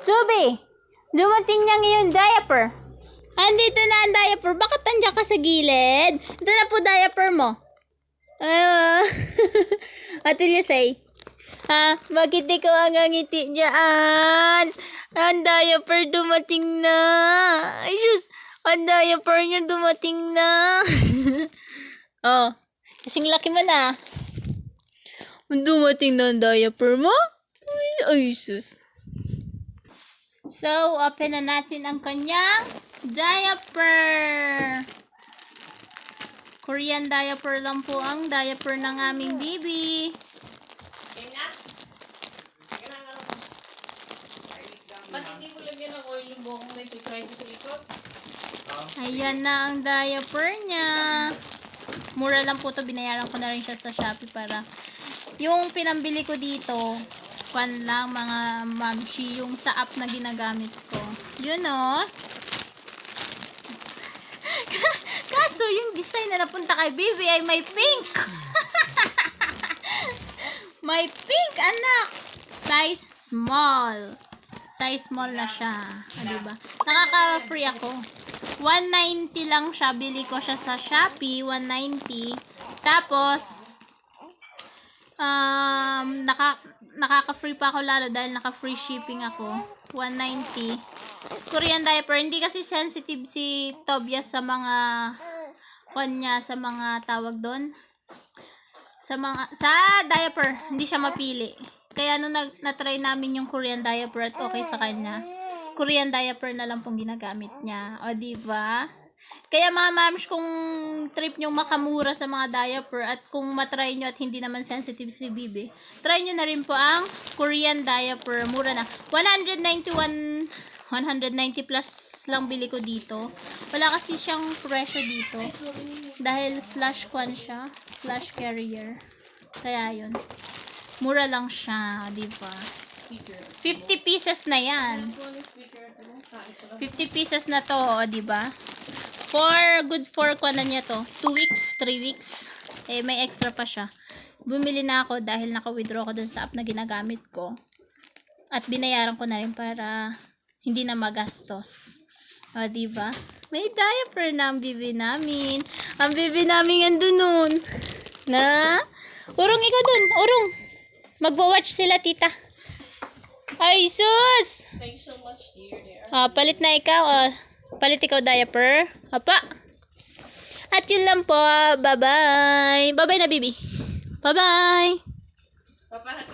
Chubby, dumating na ngayon diaper. Andito na ang diaper. Bakit nandiyan ka sa gilid? Ito na po diaper mo. Ate Lucay. Ha? Bakit ikaw ang ngiti dyan? Ang diaper dumating na. Ay, sus. Ang diaper niya dumating na. Oh. Kasing laki mo na. Dumating na ang diaper mo? Ay, sus. So, open na natin ang kanyang diaper. Korean diaper lang po ang diaper ng aming baby. Ba't hindi mo lagyan ng oil yung buhok mo na ito-try ko sa likod? Ayan na ang diaper niya. Mura lang po to. Binayaran ko na rin siya sa Shopee para yung pinambili ko dito, kwan lang mga mamshi, yung sa app na ginagamit ko. Yun o. Kaso yung design na napunta kay baby ay may pink. May pink, anak. Size small. Size small na siya. Diba? Nakaka-free ako. 190 lang siya. Bili ko siya sa Shopee. 190. Tapos, nakaka-free pa ako lalo dahil naka-free shipping ako. 190. Korean diaper. Hindi kasi sensitive si Tobias sa mga kanya, sa mga tawag doon. Sa diaper. Hindi siya mapili. Kaya nung na-try namin yung Korean diaper at okay sa kanya, Korean diaper na lang pong ginagamit niya. O, diba? Kaya mga mams, kung trip nyo makamura sa mga diaper at kung matry nyo at hindi naman sensitive si baby, try nyo na rin po ang Korean diaper. Mura na. 190 plus lang bili ko dito. Wala kasi siyang presyo dito. Dahil flash kwan siya. Flash carrier. Kaya yun. Mura lang siya, di ba? 50 pieces na yan. 50 pieces na to, di ba? Good for kwan na niya to. 2 weeks, 3 weeks. Eh, may extra pa siya. Bumili na ako dahil naka-withdraw ko dun sa app na ginagamit ko. At binayaran ko na rin para hindi na magastos. O, diba? May diaper na ang bibi namin. Ang bibi namin andun nun. Na? Urong, ikaw dun. Urong. Magwa-watch sila, tita. Ay, sus! Thank you so much, dear. Palit na ikaw. Palit ikaw diaper. Apa. At yun lang po. Bye-bye. Bye-bye na, bibi. Bye-bye. Papa,